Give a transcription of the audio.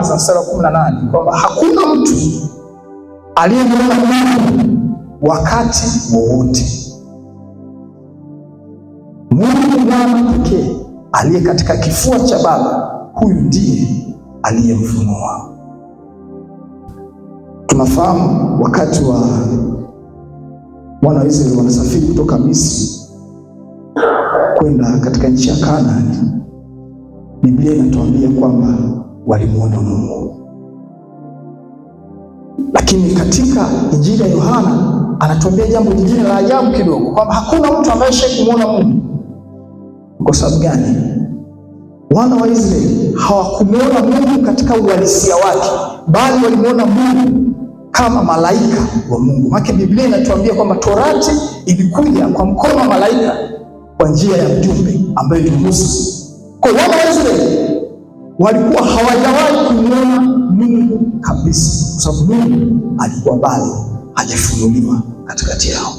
mstari wa 18 kwamba hakuna mtu aliyemwona Mungu wakati wowote. Mungu Mwana pekee aliye katika kifua cha Baba, huyu ndiye aliyemfunua. Tunafahamu wakati wa wana wa Israeli wanasafiri kutoka Misri kwenda katika nchi ya Kanaani, Biblia inatuambia kwamba walimuona Mungu. Lakini katika Injili ya Yohana anatuambia jambo jingine la ajabu kidogo, kwamba hakuna mtu ambaye kumuona Mungu. Kwa sababu gani? Wana wa Israeli hawakumuona Mungu katika uhalisia wake, bali walimuona Mungu kama malaika wa Mungu. Maana Biblia inatuambia kwamba Torati ilikuja kwa mkono wa malaika kwa njia ya mjumbe ambaye ni Musa. Kwa wana wa Israeli walikuwa hawajawahi kumuona Mungu kabisa, kwa sababu Mungu alikuwa bado hajafunuliwa katikati yao.